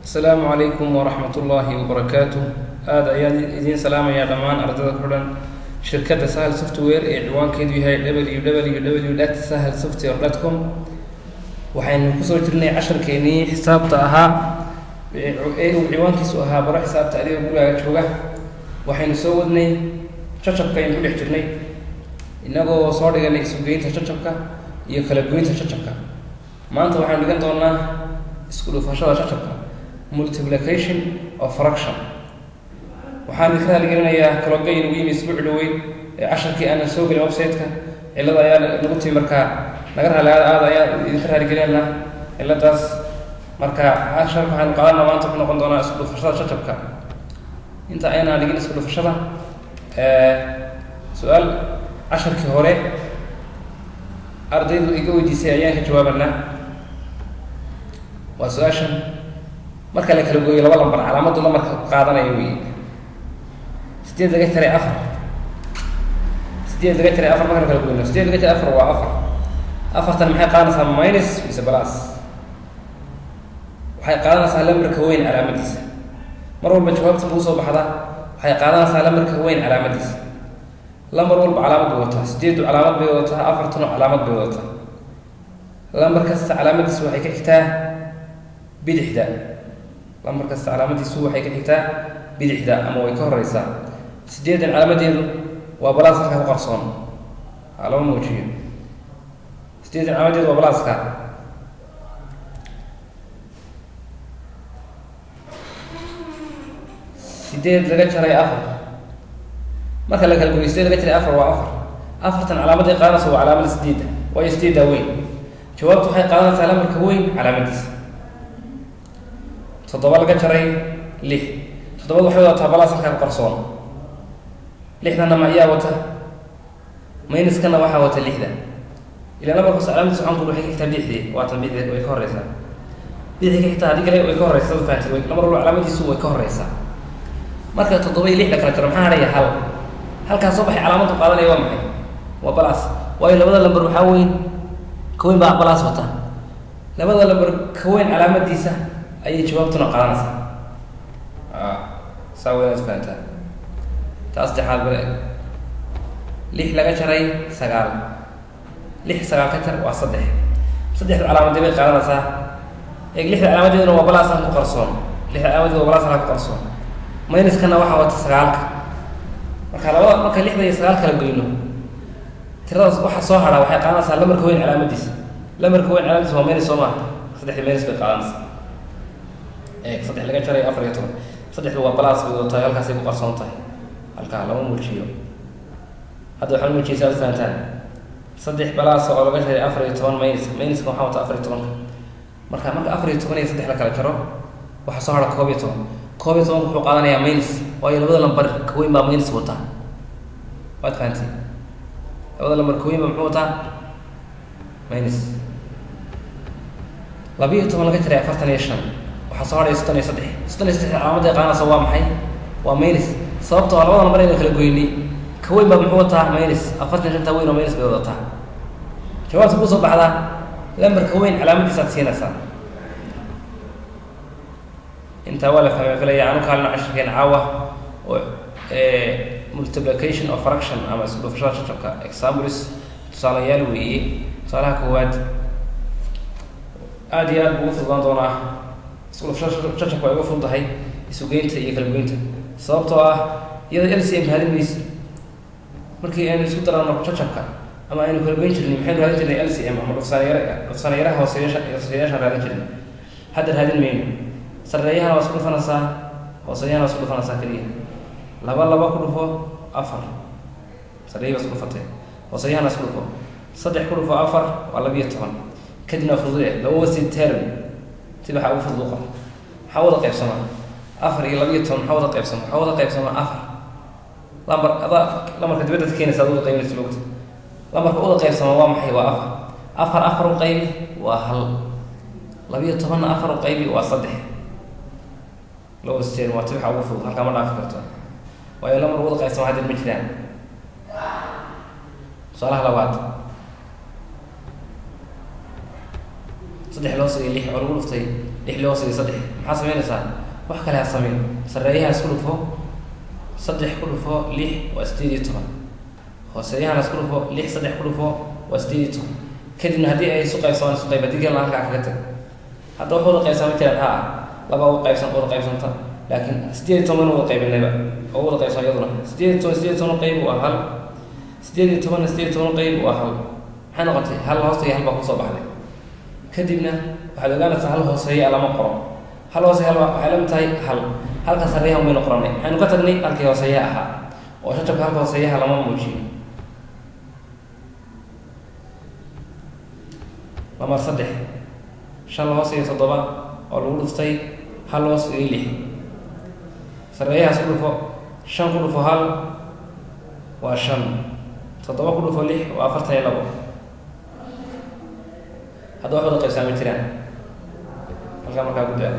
السلام عليكم ورحمة الله وبركاته. هذا إذن سلام يا دمان أردت كردن شركة سهل سوفت وير عنوان كيدو هي www.sahelsoftware.com waxaynu ku soo jirnay casharkeennii xisaabta ahaa ee uu ciwaankiisu ahaa baro xisaabta adiga gurigaaga jooga. waxaynu soo wadnay shashapka aynu ku dhex jirnay inagoo soo dhiganay isugeynta shashapka iyo kala goynta shashapka. maanta waxaanu dhigan doonaa isku dhufashada shashapka, multiplication of fraction. waxaan idinka raaligelinayaa kalogayn ugu yimi isbuuc dhaweyd ee casharkii aanan soo gelin website-ka cilada ayaa nagu timi, markaa naga raaligaada ayaa idinka raaligelinayna ciladaas. marka casharka waxaanu qaadanaa maanta wuxuu noqon doonaa isku dhufashada shashapka. inta aynaan dhigin isku dhufashada su-aal casharkii hore ardaydu iga weydiisay ayaan ka jawaabanaa. waa su-aashan marka la kala gooyo laba lambar calaamadu lambarka qaadanayo wey. 8 laga jaray 4 marka la kala gooyo 8 laga jaray 4 waa 4. afartan maxay qaadanaysaa minus mise plus? waxay qaadanaysaa lambarka weyn calaamadiisa. mar walba jawaabta ugu soo baxda waxay qaadanaysaa lambarka weyn calaamadiisa. lambar walba calaamad bay wadataa. 8 calaamad bay wadataa, 4 calaamad bay wadataa. lambar kasta calaamadiisu waxay ka xigtaa bidixda. lambar kasta calaamadiisu waxay ka xigtaa bidixda ama way ka horeysaa. 8 calaamadeedu waa balaas halka ku qarsoon. lama muujiyo. 8 calaamadeedu waa balaaska. 8 laga jaray 4 marka la kala gooyo 8 laga jaray 4 waa 4. afartan calaamadii qaadanaysa waa calaamada 8 waayo 8 weyn. jawaabtu waxay qaadanaysaa lambarka weyn calaamadiisa. 7 laga jaray 6 7 waxay wadataa balaas halka ku qarsoon. 6dana ma ayaa wata minuskana waxaa wata 6da. ilaa lambarkaas calaamadiisa waxaan ku waxay ka xigtaa bidixdii, waatan bidixdii way ka horeysaa. bidixdii ka xigtaa haddii kale way ka horeysaa. dad fahanti way lambar walba calaamadiisu way ka horeysaa. marka 7 iyo 6 la kala jaro maxaa haraya hal. halkaas soo baxay calaamadu qaadanaya waa maxay? waa balaas. waayo labada lambar waxaa weyn ka weyn baa balaas wata. labada lambar ka weyn calaamadiisa ayay jawaabtuna qaadanaysaa. saa wadaad fahantaa. taas saddexaad bale 6 laga jaray 9 6 9 ka jar waa 3 3 calaamadii bay qaadanaysaa. 6 calaamadeeduna waa balaas ku qarsoon. 6 calaamadeedu waa balaas ku qarsoon. minuskana waxaa wata 9. marka labada marka 6 iyo 9 kala goyno tiradaas waxa soo hara waxay qaadanaysaa lambarka weyn calaamadiisa. lambarka weyn calaamadiisa waa minus soo maaha. 3 minus bay qaadanaysaa. 3 laga jaray 4 iyo 10 3 waa balaas bay wadataa halkaasay ku qarsoon tahay. halkaa lama muujiyo. hadda waxaan muujiyay fahantaan 3 balaas oo laga jaray 4 iyo 10 minuska waxaa wata 4 iyo 10. marka 4 iyo 10 iyo 3 la kala jaro waxa soo hara 1 iyo 10. 1 iyo 10 wuxuu qaadanayaa minus waayo labada lambar ka weyn baa minus wata. waad fahantii? labada lambar ka weyn baa muxuu wataa minus. 2 iyo 10 laga jaray 45 waxaa soo haraya 63. 63 calaamadda qaadanaysa waa maxay? waa minus. sababtoo labada lambar aynu kala goynay ka weyn baa muxuu wataa minus. 45 weyn oo minus bay wadataa. jawaabta ku soo baxda lambarka weyn calaamadiisa aad siinaysaa. intaa waa la fahmay filaya. aanu kaalna casharkeena caawa oo multiplication of fraction ama isku dhufashada shashapka examples tusaalayaal weeye. tusaalaha koowaad aad iyo aad buu ugu fududaan doonaa. isku dhufashada shashapka way uga fududahay isugeynta iyo kala goynta sababtoo ah iyada LCM raadin mayso. markii aynu isku darano shashapka ama aynu kala goyn jirnay maxaynu raadin jirnay LCM ama dhufsanayaaraha hooseyaasha raadin jirnay. hadda raadin mayno. sarreeyahana waa isku dhufanaysaa, hooseyahana waa isku dhufanaysaa keliya. 2 ku dhufo 4 sarreeyi waa isku dhufatay. hooseyahana isku dhufo 3 ku dhufo 4 waa 12. kadibna fududee laba wasi term tiba waxa ugu fudud qor. waxaa wada qaybsamaa 4 iyo 12 waxaa wada qaybsamaa 4. lambarka dibadda keenaysa aad wada qaybinaysa lugta. lambarka wada qaybsamaa waa maxay? waa 4 4 u qaybi waa 1. 12 4 u qaybi waa 3. loo isteen waa tiba ugu fudud. halka ma dhaafi karto waayo lambar wada qaybsamaa hadda ma jiraan. su'aalaha labaad saddex loo sii lix oo lagu dhuftay lix loo sii saddex maxaa samaynaysaa wax kale ha samayn sarreeyaha isku dhufo saddex ku dhufo lix waa 18 hooseeyaha isku dhufo lix saddex ku dhufo waa 18 kadibna haddii ay isu qaybsamaan isu qayb haddii kale halkaa kaga tag hadda wax wada qaybsama jiraan haa laba u qaybsanta laakiin 18 wada qaybinayba oo wada qaybsan iyaduna 18 qayb waa hal 18 qayb waa hal maxay noqotay hal hooseeya hal baa kusoo baxday kadibna waxaad ogaanaysaa hal hooseeya lama qoro hal hooseeya hal waxay la mid tahay hal halka sarreeyaha umaynu qoranay waxaynu ka tagnay halkii hooseeya ahaa oo shajabka halka hooseeyaha lama muujiyo lamar saddex shan hoos iyo 7 oo lagu dhuftay hal hoos iyo 6 sarreeyaha isku dhufo shan ku dhufo hal waa 5 7 ku dhufo 6 waa 42 hadda wax wada qaybsami jiraan halkaa markaa ku daa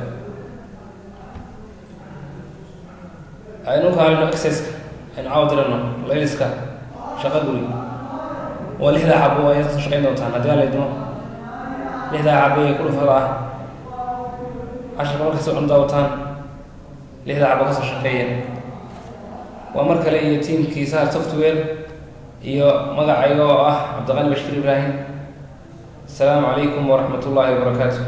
aynu kaalino accesska aynu caawadirano layliska shaqa guri waa 6 xabo ay ka shaqayn doontaan haddii la idmo 6 xabo ay ku dhufada عشان مركز عند داوتان لهذا عبقى شقيا ومركز لي تيم كيسار سوفت وير iyo magaca ayagoo ah Cabdiqani Bashir Ibrahim. Assalamu alaykum wa rahmatullahi wa barakatuh.